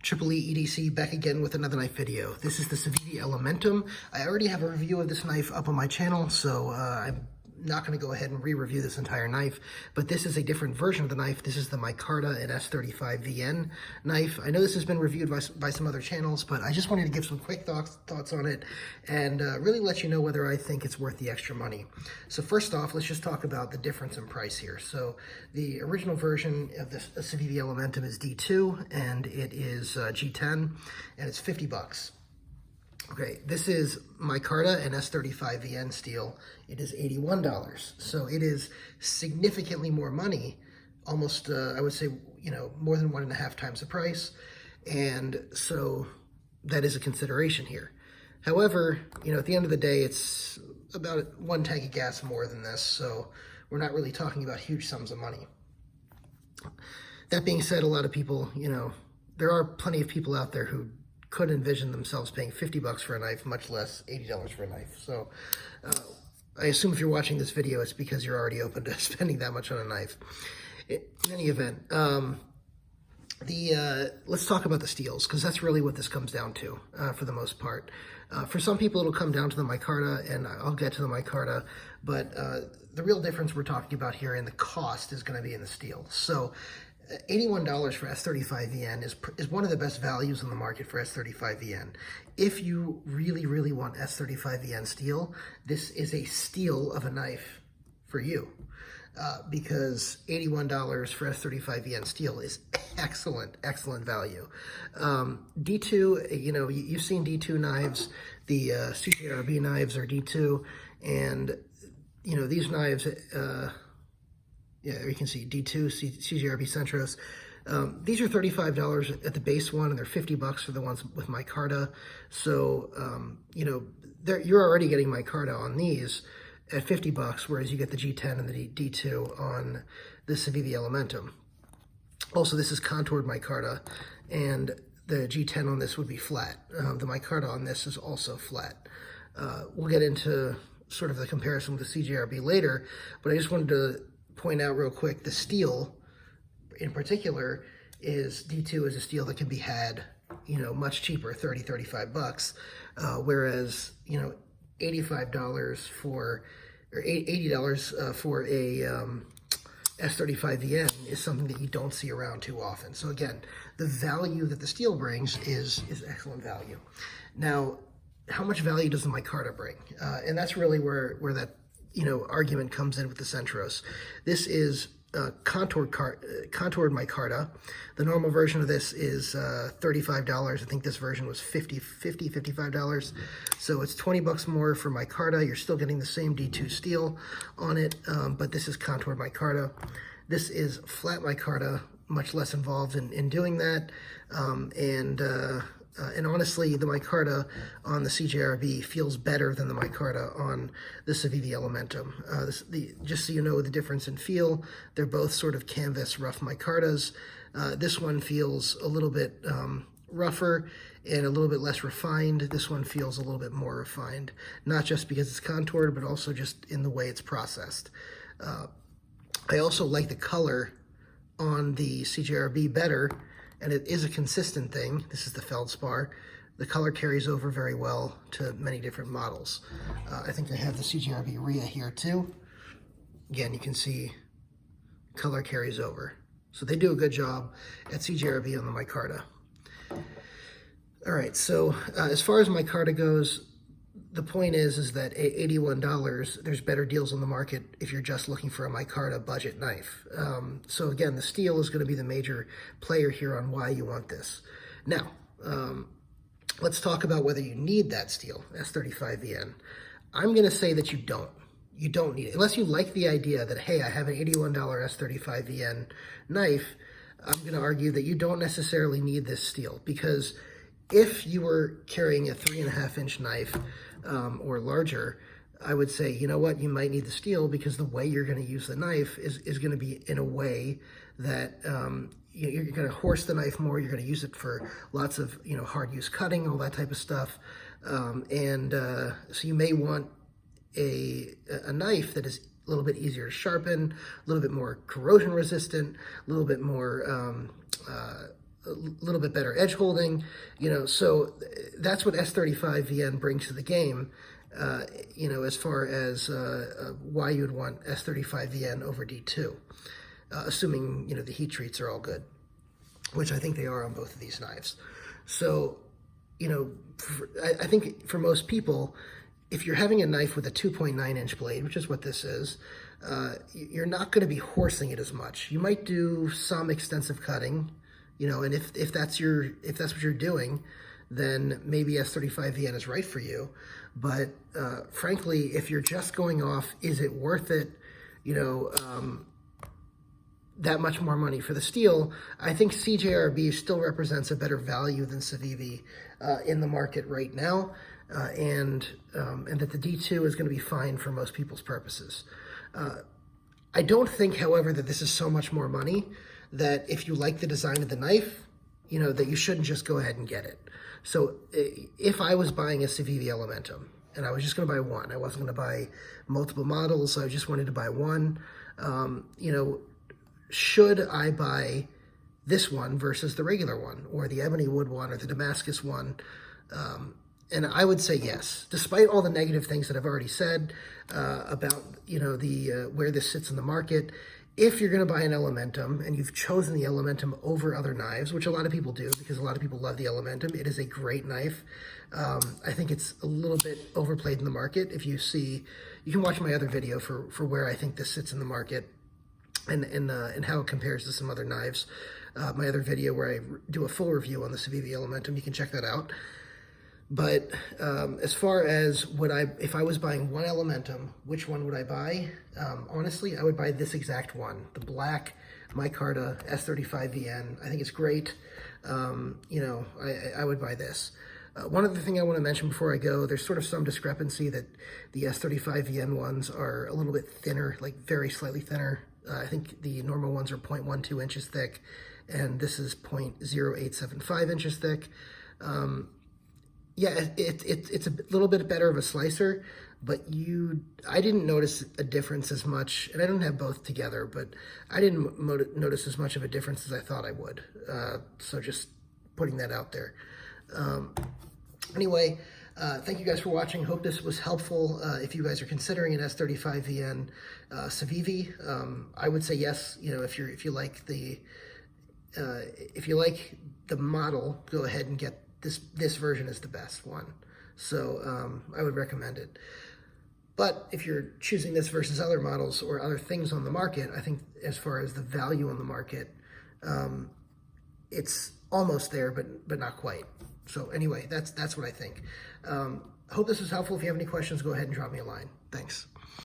Triple-E EDC back again with another knife video. This is the Civivi Elementum. I already have a review of this knife up on my channel, so I'm not going to go ahead and re-review this entire knife, but this is a different version of the knife. This is the Micarta and S35VN knife. I know this has been reviewed by some other channels, but I just wanted to give some quick thoughts on it and really let you know whether I think it's worth the extra money. So first off, let's just talk about the difference in price here. So the original version of this Civivi Elementum is D2, and it is G10, and it's 50 bucks. Okay, this is Micarta and S35VN steel. It is $81. So it is significantly more money, almost, I would say, more than 1.5 times the price. And so that is a consideration here. However, at the end of the day, it's about 1 tank of gas more than this. So we're not really talking about huge sums of money. That being said, a lot of people, there are plenty of people out there who couldn't envision themselves paying 50 bucks for a knife, much less $80 for a knife. So I assume if you're watching this video, it's because you're already open to spending that much on a knife. In any event, let's talk about the steels, because that's really what this comes down to for the most part. For some people, it'll come down to the Micarta, and I'll get to the Micarta, but the real difference we're talking about here in the cost is going to be in the steel. So $81 for S35VN is one of the best values in the market for S35VN. If you really, really want S35VN steel, this is a steal of a knife for you, because $81 for S35VN steel is excellent value. D2, you've seen D2 knives. The CJRB knives are D2, and these knives, yeah, you can see D2, CJRB Centros. These are $35 at the base one, and they're 50 bucks for the ones with Micarta. So, you're already getting Micarta on these at 50 bucks, whereas you get the G10 and the D2 on the Civivi Elementum. Also, this is contoured Micarta, and the G10 on this would be flat. The Micarta on this is also flat. We'll get into sort of the comparison with the CJRB later, but I just wanted to point out real quick, the steel in particular is D2 is a steel that can be had, much cheaper, 30, 35 bucks, whereas, $85 for, or $80 for a S35VN is something that you don't see around too often. So again, the value that the steel brings is excellent value. Now, how much value does the Micarta bring? And that's really where that argument comes in with the Centros. This is contoured Micarta. The normal version of this is $35. I think this version was $55. So it's 20 bucks more for Micarta. You're still getting the same D2 steel on it, but this is contoured Micarta. This is flat Micarta, much less involved in doing that, and honestly, the Micarta on the CJRB feels better than the Micarta on the Civivi Elementum. Just so you know the difference in feel, they're both sort of canvas rough Micartas. This one feels a little bit rougher and a little bit less refined. This one feels a little bit more refined, not just because it's contoured, but also just in the way it's processed. I also like the color on the CJRB better, and it is a consistent thing. This is the feldspar. The color carries over very well to many different models. I think I have the CJRB Rhea here too. Again, you can see color carries over. So they do a good job at CJRB on the Micarta. All right, so as far as Micarta goes, the point is that at $81, there's better deals on the market if you're just looking for a Micarta budget knife. So again, the steel is going to be the major player here on why you want this. Now, let's talk about whether you need that steel, S35VN. I'm going to say that you don't. You don't need it. Unless you like the idea that, hey, I have an $81 S35VN knife, I'm going to argue that you don't necessarily need this steel, because if you were carrying a 3.5-inch knife or larger, I would say, you know what, you might need the steel, because the way you're going to use the knife is going to be in a way that you're going to horse the knife more. You're going to use it for lots of hard use cutting, all that type of stuff, so you may want a knife that is a little bit easier to sharpen, a little bit more corrosion resistant, a little bit more little bit better edge holding, so that's what S35VN brings to the game, as far as why you'd want S35VN over D2, assuming, the heat treats are all good, which I think they are on both of these knives. So, I think for most people, if you're having a knife with a 2.9-inch blade, which is what this is, you're not going to be horsing it as much. You might do some extensive cutting, and if that's what you're doing, then maybe S35VN is right for you. But frankly, if you're just going off, is it worth it? That much more money for the steel, I think CJRB still represents a better value than Civivi in the market right now, and that the D2 is going to be fine for most people's purposes. I don't think, however, that this is so much more money that if you like the design of the knife, that you shouldn't just go ahead and get it. So if I was buying a Civivi Elementum, and I was just going to buy one, I wasn't going to buy multiple models, I just wanted to buy one, should I buy this one versus the regular one, or the ebony wood one, or the Damascus one? And I would say yes, despite all the negative things that I've already said about where this sits in the market. If you're going to buy an Elementum and you've chosen the Elementum over other knives, which a lot of people do because a lot of people love the Elementum, it is a great knife. I think it's a little bit overplayed in the market. If you can watch my other video for where I think this sits in the market and how it compares to some other knives. My other video where I do a full review on the Civivi Elementum, you can check that out. But as far as if I was buying one Elementum, which one would I buy? Honestly, I would buy this exact one, the black Micarta S35VN. I think it's great. I would buy this. One other thing I want to mention before I go, there's sort of some discrepancy that the S35VN ones are a little bit thinner, like very slightly thinner. I think the normal ones are 0.12 inches thick, and this is 0.0875 inches thick. Yeah, it's a little bit better of a slicer, but I didn't notice a difference as much, and I don't have both together, but I didn't notice as much of a difference as I thought I would. So just putting that out there. Anyway, thank you guys for watching. Hope this was helpful. If you guys are considering an S35VN Civivi, I would say yes. If you like the model, go ahead and get this version is the best one. So I would recommend it. But if you're choosing this versus other models or other things on the market, I think as far as the value on the market, it's almost there, but not quite. So anyway, that's what I think. Hope this was helpful. If you have any questions, go ahead and drop me a line. Thanks.